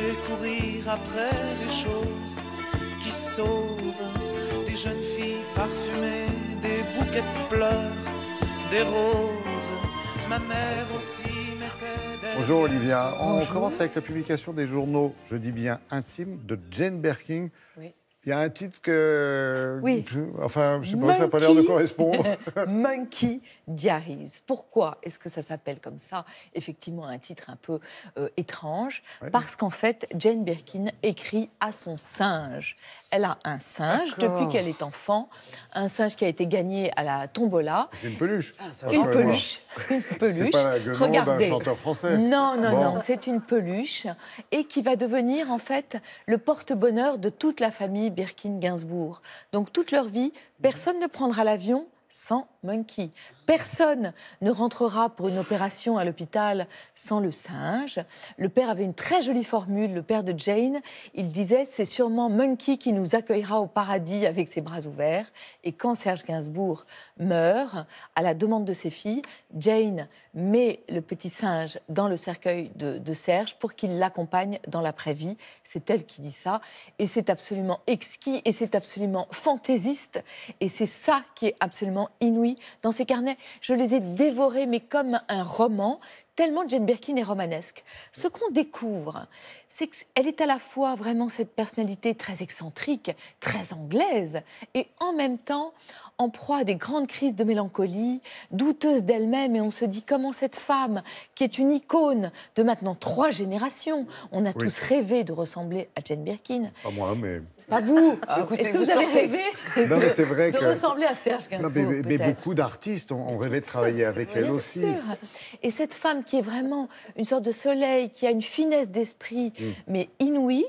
vais courir après des choses qui sauvent, des jeunes filles parfumées, des bouquets de pleurs, des roses. Ma mère aussi mettait des... Bonjour Olivia, on Bonjour. commence avec la publication des journaux, je dis bien intimes, de Jane Birkin. Oui. Il y a un titre que... Oui. Enfin, je sais pas, ça n'a pas l'air de correspondre. Monkey Diaries. Pourquoi est-ce que ça s'appelle comme ça? Effectivement, un titre un peu étrange. Ouais. Parce qu'en fait, Jane Birkin écrit à son singe. Elle a un singe depuis qu'elle est enfant. Un singe qui a été gagné à la tombola. C'est une peluche. Une peluche. Une C'est peluche. pas la guenon d'un chanteur français. Non, non, Bon. non, c'est une peluche et qui va devenir en fait le porte-bonheur de toute la famille Birkin-Gainsbourg. Donc toute leur vie, personne ne prendra l'avion sans Monkey. Personne ne rentrera pour une opération à l'hôpital sans le singe. Le père avait une très jolie formule, le père de Jane. Il disait, c'est sûrement Monkey qui nous accueillera au paradis avec ses bras ouverts. Et quand Serge Gainsbourg meurt, à la demande de ses filles, Jane met le petit singe dans le cercueil de Serge pour qu'il l'accompagne dans l'après-vie. C'est elle qui dit ça. Et c'est absolument exquis et c'est absolument fantaisiste. Et c'est ça qui est absolument inouï dans ces carnets. Je les ai dévorés, mais comme un roman, tellement Jane Birkin est romanesque. Ce qu'on découvre, c'est qu'elle est à la fois vraiment cette personnalité très excentrique, très anglaise, et en même temps en proie à des grandes crises de mélancolie, douteuse d'elle-même, et on se dit comment cette femme, qui est une icône de maintenant 3 générations, on a tous rêvé de ressembler à Jane Birkin. Pas moi, mais... Pas vous. Écoutez, Est-ce que vous vous avez sortez. rêvé Non, mais c'est vrai de que... ressembler à Serge Non, Gainsbourg, mais peut-être? beaucoup d'artistes ont rêvé de travailler avec elle Bien aussi. sûr. Et cette femme qui est vraiment une sorte de soleil, qui a une finesse d'esprit, mais inouïe,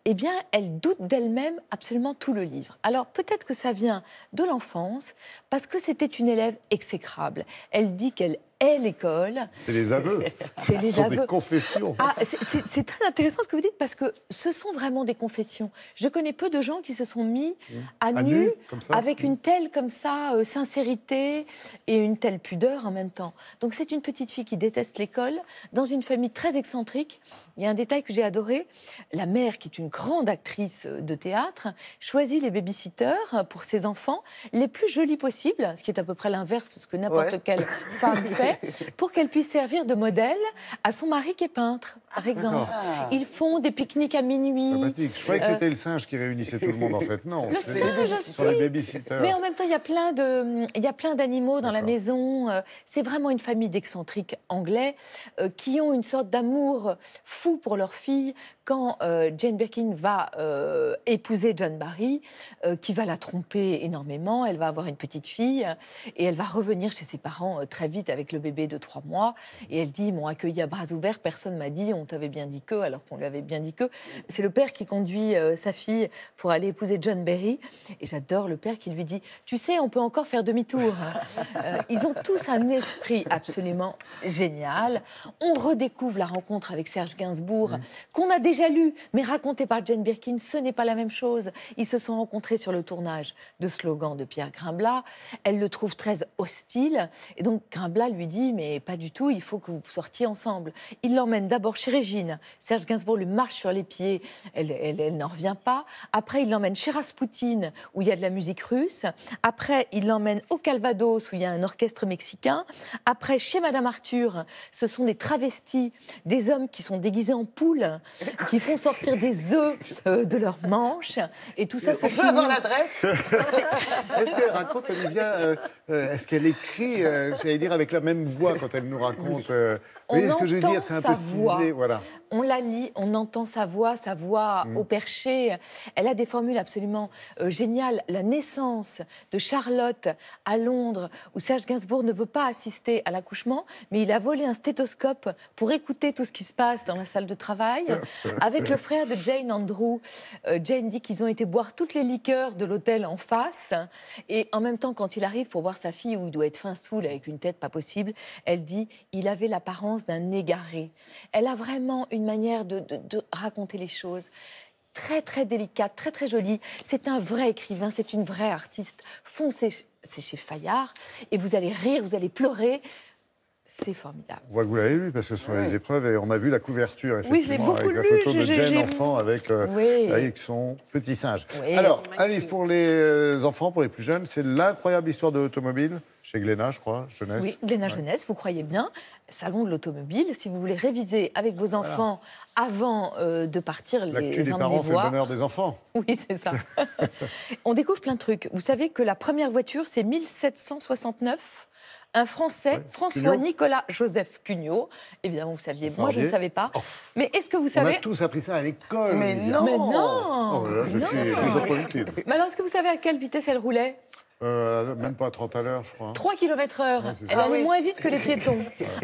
eh bien, elle doute d'elle-même absolument tout le livre. Alors, peut-être que ça vient de l'enfance, parce que c'était une élève exécrable. Elle dit qu'elle hait l'école. C'est les aveux. C'est les Ce sont aveux. des confessions. Ah, c'est très intéressant ce que vous dites, parce que ce sont vraiment des confessions. Je connais peu de gens qui se sont mis à nu, comme ça. avec une telle comme ça sincérité et une telle pudeur en même temps. Donc c'est une petite fille qui déteste l'école, dans une famille très excentrique. Il y a un détail que j'ai adoré. La mère, qui est une grande actrice de théâtre, choisit les babysitters pour ses enfants les plus jolis possibles, ce qui est à peu près l'inverse de ce que n'importe quelle femme fait, pour qu'elle puisse servir de modèle à son mari qui est peintre, par exemple. Ils font des pique-niques à minuit. Sympathique. Je croyais que c'était le singe qui réunissait tout le monde, en fait. Non, Le c'est singe ce sont aussi. les babysitters. Mais en même temps, il y a plein d'animaux dans la maison. C'est vraiment une famille d'excentriques anglais qui ont une sorte d'amour fou pour leur fille. Quand Jane Birkin va épouser John Barry, qui va la tromper énormément, elle va avoir une petite fille et elle va revenir chez ses parents très vite avec le bébé de 3 mois. Et elle dit, ils m'ont accueilli à bras ouverts, personne m'a dit, on t'avait bien dit que, alors qu'on lui avait bien dit que. C'est le père qui conduit sa fille pour aller épouser John Barry. Et j'adore le père qui lui dit, tu sais, on peut encore faire demi-tour. Ils ont tous un esprit absolument génial. On redécouvre la rencontre avec Serge Gainsbourg, qu'on a déjà lu, mais raconté par Jane Birkin, ce n'est pas la même chose. Ils se sont rencontrés sur le tournage de Slogan de Pierre Grimblat. Elle le trouve très hostile. Et donc Grimblat lui dit, mais pas du tout, il faut que vous sortiez ensemble. Il l'emmène d'abord chez Régine. Serge Gainsbourg lui marche sur les pieds. Elle n'en revient pas. Après, il l'emmène chez Raspoutine, où il y a de la musique russe. Après, il l'emmène au Calvados, où il y a un orchestre mexicain. Après, chez Madame Arthur, ce sont des travestis, des hommes qui sont déguisés en poules, qui font sortir des œufs de leurs manches. Et tout ça se On peut finit... avoir l'adresse? Est-ce qu'elle raconte, Olivia, est-ce qu'elle écrit, j'allais dire, avec la même voix quand elle nous raconte On vous voyez ce que je veux entend dire? C'est un sa peu voix. ciselé, voilà. On la lit, on entend sa voix au perché. Elle a des formules absolument géniales. La naissance de Charlotte à Londres, où Serge Gainsbourg ne veut pas assister à l'accouchement, mais il a volé un stéthoscope pour écouter tout ce qui se passe dans la salle de travail. Avec le frère de Jane, Andrew, Jane dit qu'ils ont été boire toutes les liqueurs de l'hôtel en face. Et en même temps, quand il arrive pour voir sa fille, où il doit être fin saoul avec une tête pas possible, elle dit « il avait l'apparence d'un égaré ». Elle a vraiment une manière de raconter les choses très, très délicate, très, très jolie. C'est un vrai écrivain, c'est une vraie artiste. Foncez, c'est chez Fayard, et vous allez rire, vous allez pleurer. C'est formidable. On voit que vous l'avez lu parce que ce sont les épreuves et on a vu la couverture, effectivement, Oui, je l'ai beaucoup avec la lu, photo de Jane enfant avec son petit singe. Oui, Alors, un livre pour les enfants, pour les plus jeunes, c'est L'incroyable histoire de l'automobile, chez Glénat, je crois, jeunesse. Oui, Glénat Jeunesse, vous croyez bien. Salon de l'automobile, si vous voulez réviser avec vos enfants avant de partir, L'actu les des emmener parents, c'est le voir. bonheur des enfants. Oui, c'est ça. On découvre plein de trucs. Vous savez que la première voiture, c'est 1769. Un Français, François-Nicolas Joseph Cugnot. Évidemment, vous saviez, moi je ne savais pas. Oh. Mais est-ce que vous On savez... a tous appris ça à l'école. Mais Lydia. non. Mais non. Oh là là, je Non. suis très introductive. Mais alors, est-ce que vous savez à quelle vitesse elle roulait? Même pas à 30 à l'heure, je crois. 3 km/h. Ouais, c'est ça. Elle allait oui. moins vite que les piétons.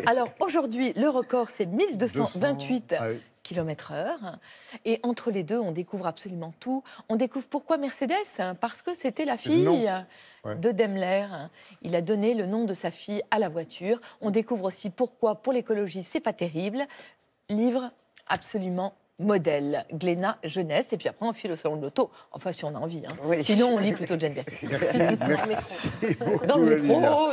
Alors aujourd'hui, le record, c'est 1228 Ah oui. km/h. Et entre les deux, on découvre absolument tout. On découvre pourquoi Mercedes, parce que c'était la C'est le nom. fille Ouais. de Daimler. Il a donné le nom de sa fille à la voiture. On découvre aussi pourquoi, pour l'écologie, c'est pas terrible. Livre absolument modèle. Glénat Jeunesse. Et puis après, on file au salon de l'auto. Enfin, si on a envie. Hein. Oui. Sinon, on lit plutôt Jane Birkin. Merci beaucoup. Dans le Olivia. métro.